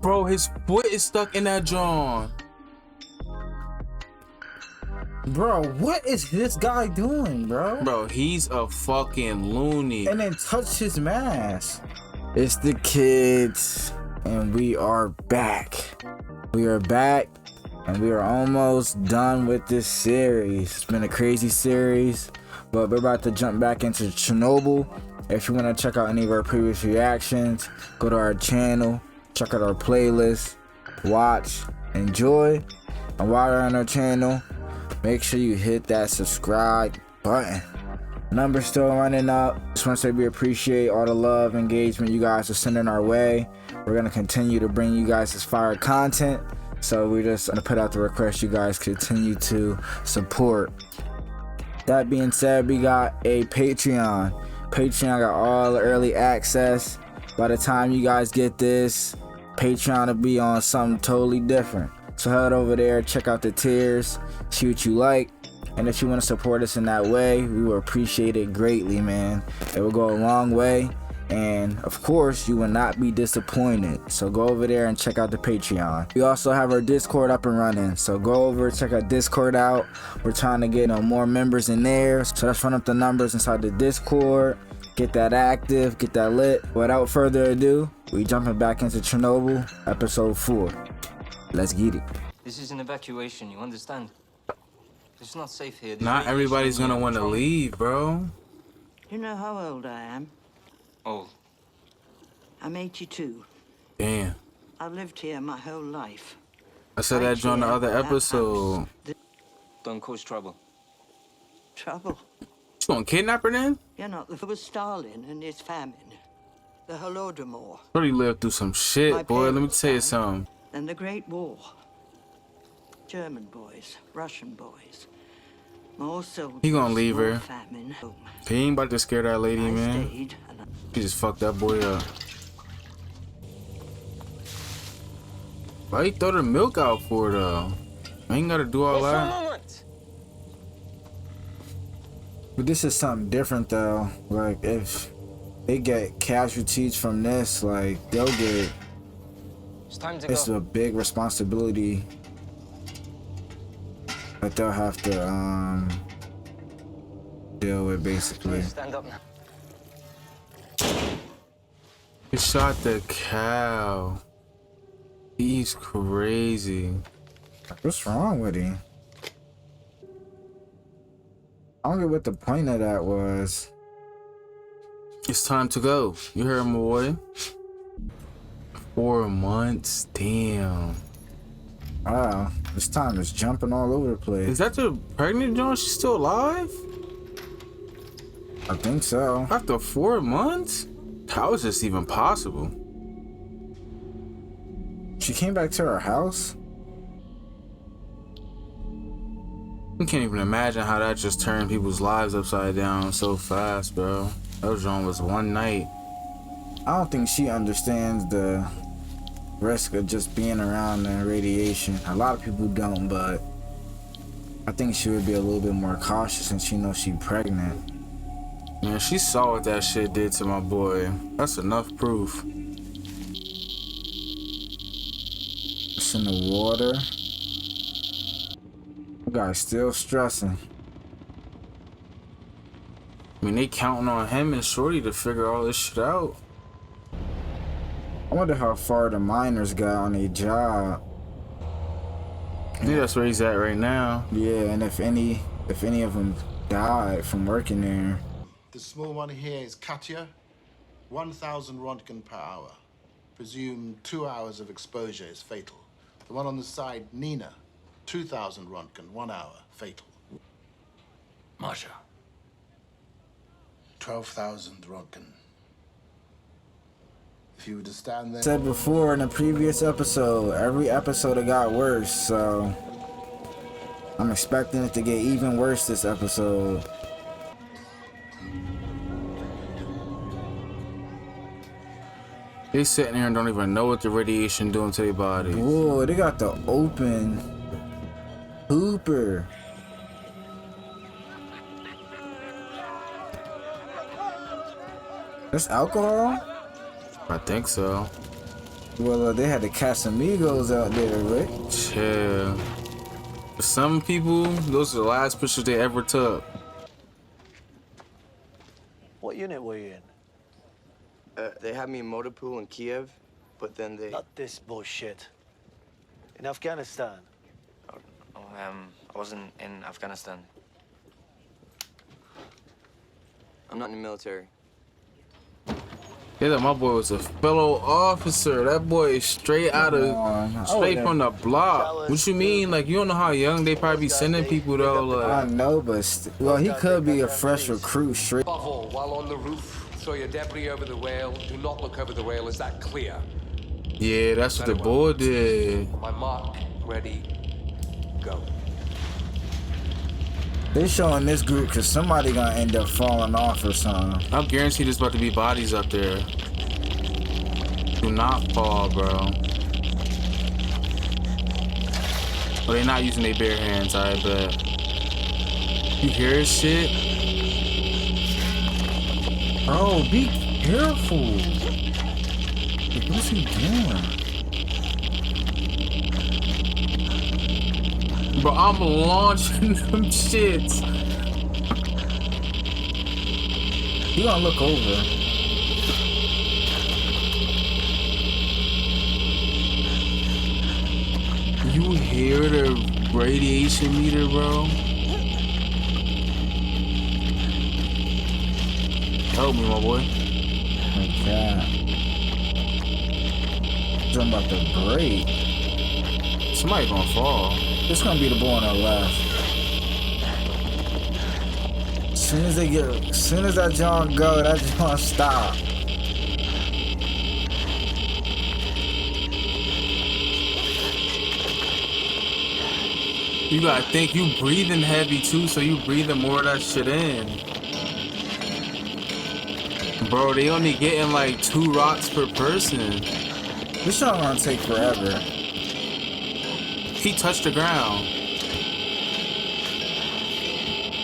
Bro, his foot is stuck in that John. Bro, what is this guy doing, bro? Bro, he's a fucking loony. And then touch his mask. It's the kids, and we are back. We are back, and we are almost done with this series. It's been a crazy series, but we're about to jump back into Chernobyl. If you want to check out any of our previous reactions, go to our channel, check out our playlist, watch, enjoy. And while you're on our channel, make sure you hit that subscribe button. Numbers still running up. Just want to say we appreciate all the love, engagement you guys are sending our way. We're going to continue to bring you guys this fire content. So we're just going to put out the request you guys continue to support. That being said, we got a Patreon. Patreon got all the early access. By the time you guys get this, Patreon will be on something totally different. So head over there, check out the tiers, see what you like. And if you want to support us in that way, we will appreciate it greatly, man. It will go a long way. And of course, you will not be disappointed. So go over there and check out the Patreon. We also have our Discord up and running. So go over, check our Discord out. We're trying to get more members in there. So let's run up the numbers inside the Discord. Get that active, get that lit. Without further ado, we jumping back into Chernobyl, episode 4. Let's get it. This is an evacuation, you understand? It's not safe here. Not everybody's gonna want to leave, bro. You know how old I am? Old. I'm 82. Damn. I've lived here my whole life. I said that during the other episode. Don't cause trouble. Trouble? You gonna kidnap her then? You're not the... It was Stalin and his famine. The Holodomor. Brody lived through some shit, My boy. Let me parents tell you died. something. Then the Great War. German boys, Russian boys. More soldiers. He gonna leave more her. Famine. He ain't about to scare that lady, I man. stayed and I... He just fucked that boy up. Why you throw the milk out for her, though? I ain't gotta do all that. But this is something different though. Like if they get casualties from this, like they'll get... It's time to It's go. a big responsibility that they'll have to deal with, basically. Stand up now. He shot the cow. He's crazy. What's wrong with him? I don't get what the point of that was. It's time to go. You heard my boy. 4 months? Damn. Wow, this time is jumping all over the place. Is that the pregnant John? She's still alive? I think so. After 4 months? How is this even possible? She came back to her house? I can't even imagine how that just turned people's lives upside down so fast, bro. That John was one night. I don't think she understands the risk of just being around the radiation. A lot of people don't, but I think she would be a little bit more cautious since she knows she's pregnant. Man, she saw what that shit did to my boy. That's enough proof. It's in the water. The guy's still stressing. I mean, they counting on him and Shorty to figure all this shit out. I wonder how far the miners got on their job. I think that's where he's at right now. Yeah, and if any of them died from working there. The small one here is Katya, 1,000 Rontgen per hour. Presumed 2 hours of exposure is fatal. The one on the side, Nina, 2,000 Rontgen, 1 hour, fatal. Masha. 12,000 Rontgen. If you were to stand there... Said before in a previous episode, every episode it got worse, so I'm expecting it to get even worse this episode. They sitting here and don't even know what the radiation doing to their bodies. Whoa, they got the open hooper. That's alcohol? I think so. Well, they had the Casamigos out there, right? Yeah. Some people, those are the last pictures they ever took. What unit were you in? They had me in motor pool in Kiev, but then they... Not this bullshit. In Afghanistan. I wasn't in Afghanistan. I'm not in the military. Yeah, that my boy was a fellow officer. That boy is straight from the block. What you mean? Like, you don't know how young they probably be sending people though. I Like, know, but well, he could be a fresh recruit straight. Above all, while on the roof, throw your debris over the rail. Do not look over the rail. Is that clear? yeah, that's what the boy did. On my mark, ready, go. They showing this group because somebody gonna end up falling off or something. I'm guaranteed there's about to be bodies up there. Do not fall, bro. But they not using their bare hands, I bet. You hear this shit? Oh, be careful. What's he doing? Bro, I'm launching them shits. He gonna look over. You hear the radiation meter, bro? Help me, my boy. Okay. I'm about to break. Somebody gonna fall. This gonna be the boy on our left. As soon as that John go, that John stop. You gotta think you breathing heavy too, so you breathing more of that shit in. Bro, they only getting like 2 rocks per person. This shot gonna take forever. He touched the ground.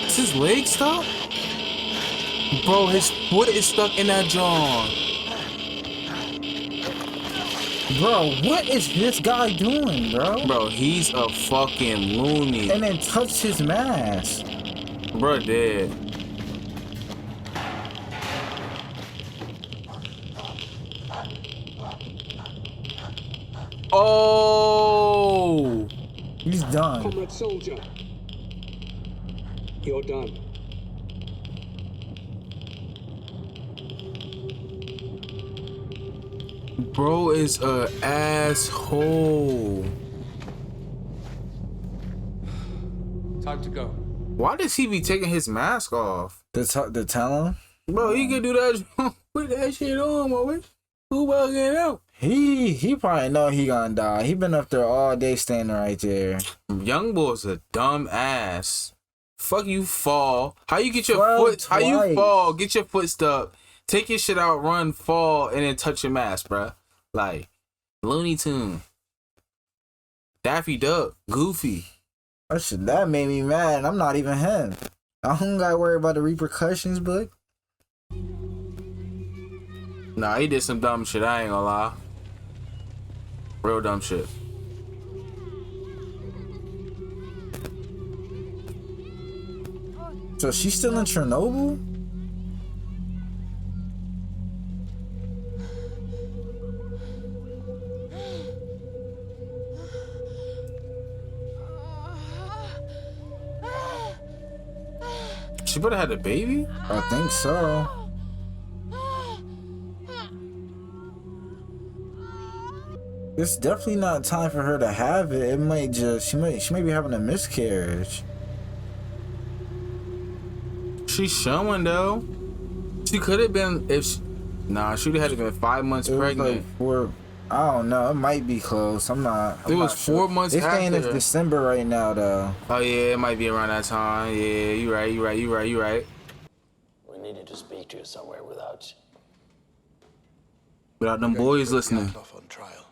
Is his leg stuck? Bro, his foot is stuck in that John. Bro, what is this guy doing, bro? Bro, he's a fucking loony. And then touched his mask. Bro, dead. Oh! He's done. Comrade soldier, you're done. Bro is a asshole. Time to go. Why does he be taking his mask off? To tell him? Bro, he can do that. Put that shit on, boy. Who bugging out? He probably know he gonna die. He been up there all day standing right there. Young boy's a dumb ass. Fuck you, fall. How you get your Well, foot? How you twice. fall? Get your foot stuck. Take your shit out, run, fall, and then touch your mask, bruh. Like Looney Tune, Daffy Duck, Goofy. That made me mad. I'm not even him. I don't gotta worry about the repercussions, but Nah, he did some dumb shit. I ain't gonna lie. Real dumb shit. so she's still in Chernobyl? She better had a baby. I think so. It's definitely not time for her to have it. It might just she may be having a miscarriage. She's showing though. She could have been if. Nah, she'd have had to been 5 months It was pregnant. like I don't know. It might be close. I'm not was not sure. 4 months It's saying it's after. December right now, though. Oh yeah, it might be around that time. Yeah, you right. We needed to speak to you somewhere without Without them boys listening. Dyatlov on trial.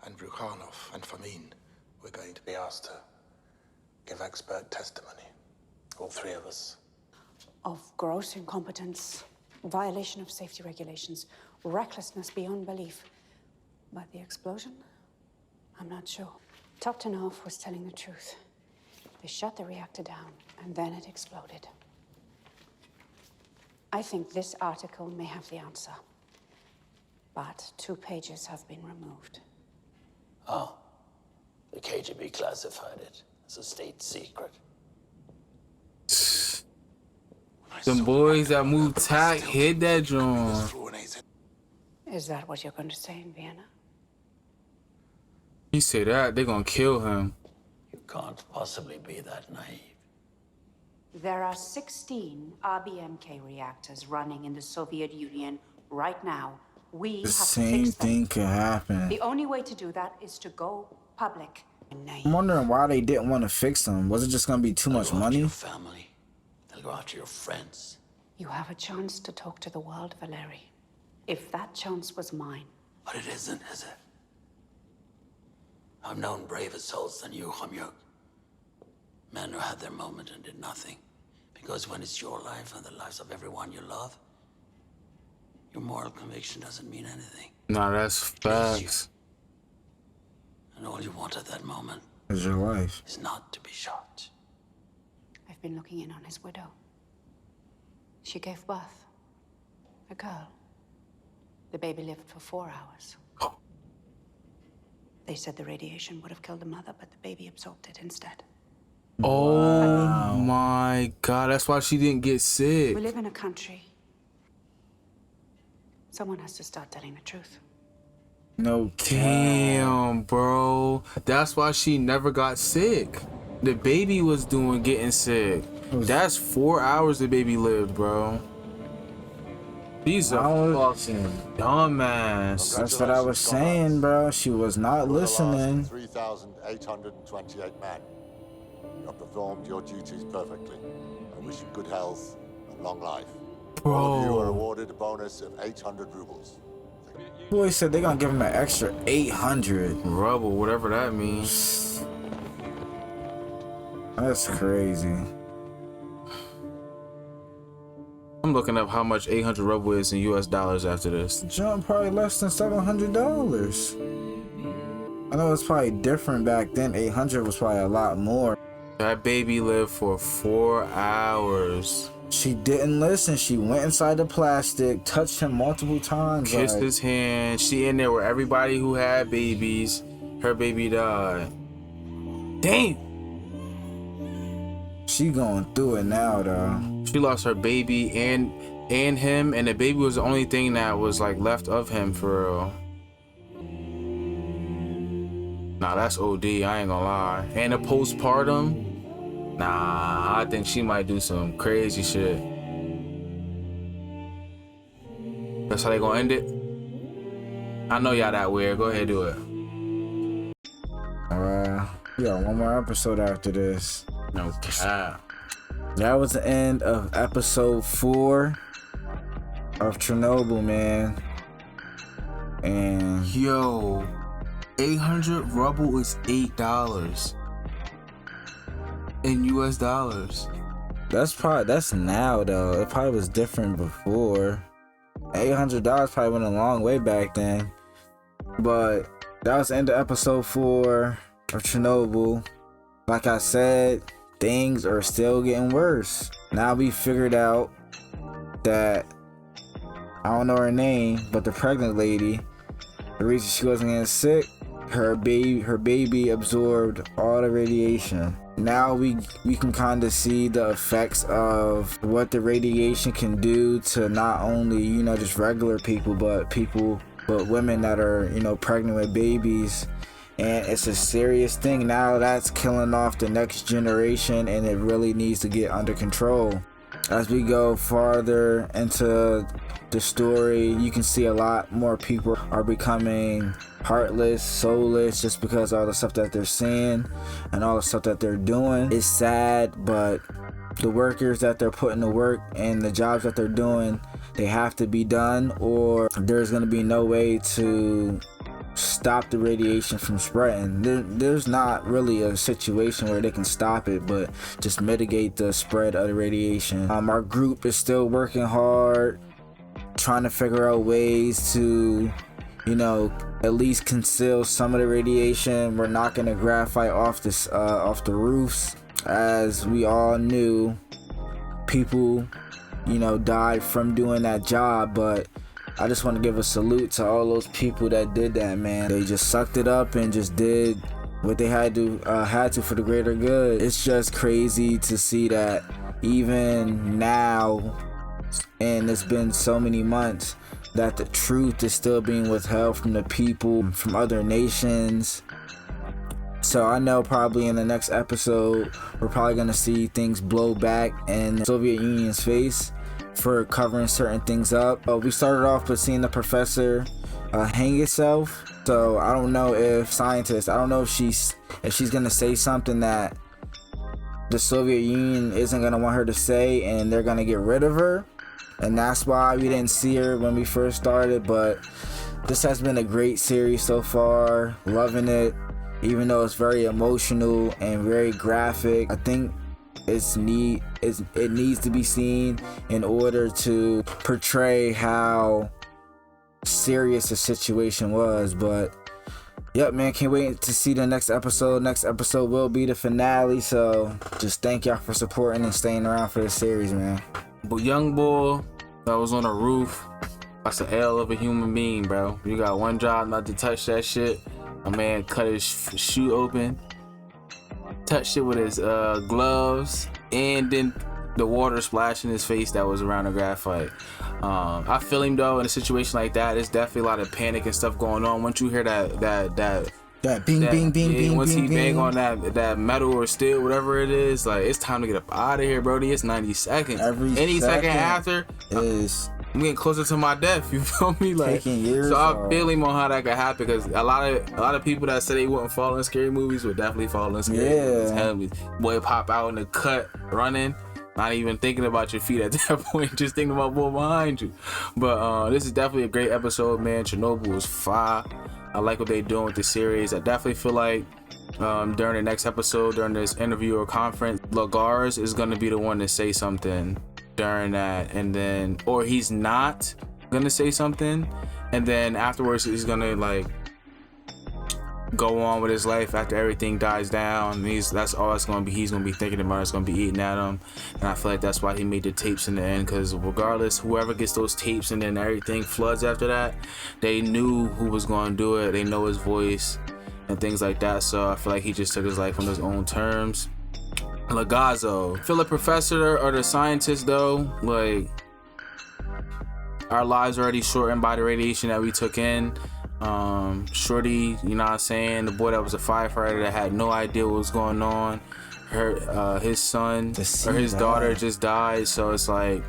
And Brukhanov and Fomin. We're going to be asked to give expert testimony. All 3 of us. Of gross incompetence, violation of safety regulations, recklessness beyond belief, But the explosion? I'm not sure. Toptonov was telling the truth. They shut the reactor down, and then it exploded. I think this article may have the answer. But 2 pages have been removed. Oh, the KGB classified it as a state secret. Them boys that moved tack hit that drum. Is that what you're going to say in Vienna? You say that, they're gonna kill him. You can't possibly be that naive. There are 16 RBMK reactors running in the Soviet Union right now. We The have to same fix them. thing could happen. The only way to do that is to go public. I'm wondering why they didn't want to fix them. Was it just gonna be too much money? Your family. They'll go after your friends. You have a chance to talk to the world, Valery. If that chance was mine. But it isn't, is it? I've known braver souls than you, Hamyuk. Men who had their moment and did nothing. Because when it's your life and the lives of everyone you love, your moral conviction doesn't mean anything. Nah, that's facts. And all you want at that moment Is your life. is not to be shot. I've been looking in on his widow. She gave birth. A girl. The baby lived for 4 hours. They said the radiation would have killed the mother, but the baby absorbed it instead. Oh my God, that's why she didn't get sick. We live in a country. Someone has to start telling the truth. No Damn, bro. That's why she never got sick. The baby was getting sick. That's 4 hours the baby lived, bro. These are fucking dumbass. That's what I was saying, bro. She was not listening. 3,828 men. You have performed your duties perfectly. I wish you good health and long life. Bro. All of you are awarded a bonus of 800 rubles. Boy said they're gonna give him an extra 800. Rubble, whatever that means. That's crazy. I'm looking up how much 800 rubble is in US dollars after this. Jump probably less than $700. I know it's probably different back then. 800 was probably a lot more. That baby lived for 4 hours. She didn't listen. She went inside the plastic, touched him multiple times. Kissed his hand. She in there with everybody who had babies. Her baby died. Damn. She going through it now, though. She lost her baby and him, and the baby was the only thing that was like left of him for real. Nah, that's OD, I ain't gonna lie. And the postpartum, nah, I think she might do some crazy shit. That's how they gonna end it? I know y'all that weird, go ahead, do it. We got one more episode after this. No cap. That was the end of episode 4 of Chernobyl, man. And yo, 800 ruble is $8 in US dollars. that's now though. It probably was different before. $800 probably went a long way back then. But that was the end of episode 4 of Chernobyl. Like I said, things are still getting worse. Now we figured out that, I don't know her name, but the pregnant lady, the reason she wasn't getting sick, her baby absorbed all the radiation. Now we can kind of see the effects of what the radiation can do to not only, you know, just regular people, but women that are, you know, pregnant with babies. And it's a serious thing now. That's killing off the next generation, and it really needs to get under control. As we go farther into the story, you can see a lot more people are becoming heartless, soulless, just because of all the stuff that they're seeing and all the stuff that they're doing. It's sad, but the workers that they're putting to work and the jobs that they're doing, they have to be done, or there's going to be no way to stop the radiation from spreading. There's not really a situation where they can stop it, but just mitigate the spread of the radiation. Our group is still working hard, trying to figure out ways to, you know, at least conceal some of the radiation. We're knocking the graphite off the roofs. As we all knew, people, you know, died from doing that job, but I just want to give a salute to all those people that did that, man. They just sucked it up and just did what they had to for the greater good. It's just crazy to see that even now, and it's been so many months, that the truth is still being withheld from the people from other nations. So I know probably in the next episode we're probably gonna see things blow back in the Soviet Union's face for covering certain things up. We started off with seeing the professor hang herself. So I don't know if she's gonna say something that the Soviet Union isn't gonna want her to say, and they're gonna get rid of her, and that's why we didn't see her when we first started. But this has been a great series so far, loving it, even though it's very emotional and very graphic. I think it needs to be seen in order to portray how serious the situation was. But yep, man, can't wait to see the next episode. Next episode will be the finale, so just thank y'all for supporting and staying around for the series, man. But young boy that was on the roof, that's a hell of a human being, bro. You got one job, not to touch that shit. A man cut his shoe open, touched it with his gloves, and then the water splashed in his face that was around the graphite. I feel him though in a situation like that. There's definitely a lot of panic and stuff going on. Once you hear that bing, once he bang on that metal or steel, whatever it is, like, it's time to get up out of here, Brody. It's 90 seconds. Any second after is I'm getting closer to my death. You feel me? Like, so I feel him on how that could happen, because a lot of people that said they wouldn't fall in scary movies would definitely fall in scary movies. Boy, pop out in the cut running, not even thinking about your feet at that point, just thinking about boy behind you. But this is definitely a great episode, man. Chernobyl was fire. I like what they're doing with the series. I definitely feel like during the next episode, during this interview or conference, Lagars is going to be the one to say something during that, and then, or he's not gonna say something, and then afterwards he's gonna like go on with his life after everything dies down. That's all it's gonna be. He's gonna be thinking about. It's gonna be eating at him, and I feel like that's why he made the tapes in the end, because regardless, whoever gets those tapes and then everything floods after that, they knew who was gonna do it. They know his voice and things like that. So I feel like he just took his life on his own terms. Lagazo, feel the professor or the scientist though, like, our lives are already shortened by the radiation that we took in. Shorty, you know what I'm saying, the boy that was a firefighter that had no idea what was going on, his son or his daughter just died. So it's like,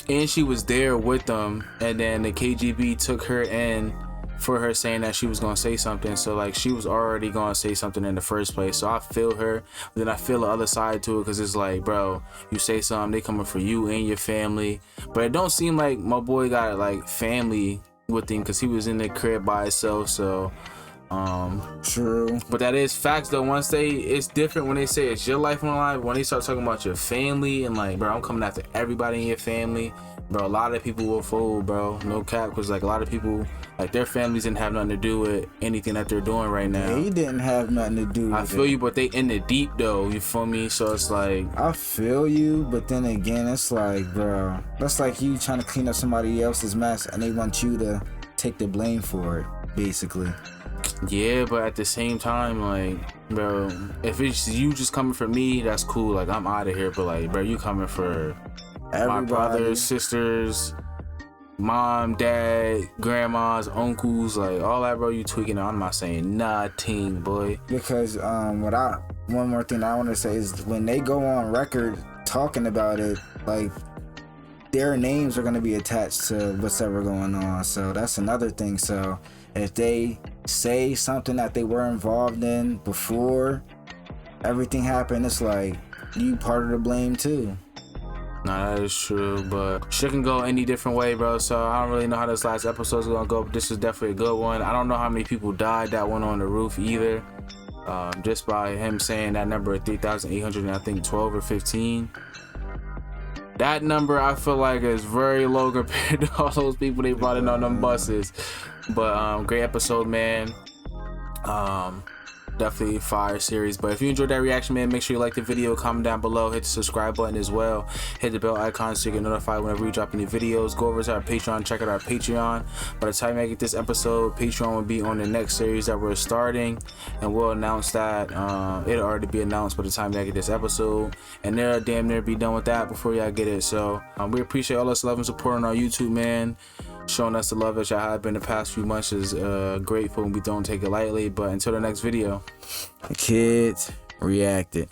and she was there with them, and then the KGB took her in for her saying that she was gonna say something. So like, she was already gonna say something in the first place. So I feel her, but then I feel the other side to it, because it's like, bro, you say something, they coming for you and your family. But it don't seem like my boy got like family with him, because he was in the crib by himself. So true, but that is facts though. It's different when they say it's your life on the line. When they start talking about your family and like, bro, I'm coming after everybody in your family, bro, a lot of people will fold, bro, no cap, because like a lot of people, like, their families didn't have nothing to do with anything that they're doing right now. They didn't have nothing to do with it. I feel you, but they in the deep though, you feel me? So it's like, I feel you, but then again, it's like, bro, that's like you trying to clean up somebody else's mess and they want you to take the blame for it, basically. Yeah, but at the same time, like, bro, if it's you just coming for me, that's cool, like, I'm out of here. But like, bro, you coming for everybody, my brothers, sisters, mom, dad, grandmas, uncles, like all that, bro, you tweaking out. I'm not saying nothing, boy. Because one more thing I want to say is, when they go on record talking about it, like, their names are going to be attached to what's ever going on. So that's another thing. So if they say something that they were involved in before everything happened, it's like, you part of the blame too. Nah, that is true, but shit can go any different way, bro. So I don't really know how this last episode's gonna go, but this is definitely a good one. I don't know how many people died that went on the roof either. Just by him saying that number of 3,800 and I think 12 or 15. That number I feel like is very low compared to all those people they brought in on them buses. But great episode, man. Definitely fire series. But if you enjoyed that reaction, man, make sure you like the video, comment down below, hit the subscribe button as well, hit the bell icon so you get notified whenever we drop any videos. Go over to our Patreon, check out our Patreon. By the time I get this episode, Patreon will be on the next series that we're starting, and we'll announce that. It'll already be announced by the time I get this episode, and they'll damn near be done with that before y'all get it. So we appreciate all this love and support on our YouTube, man. Showing us the love that y'all have been the past few months is grateful, and we don't take it lightly. But until the next video, the kids reacted.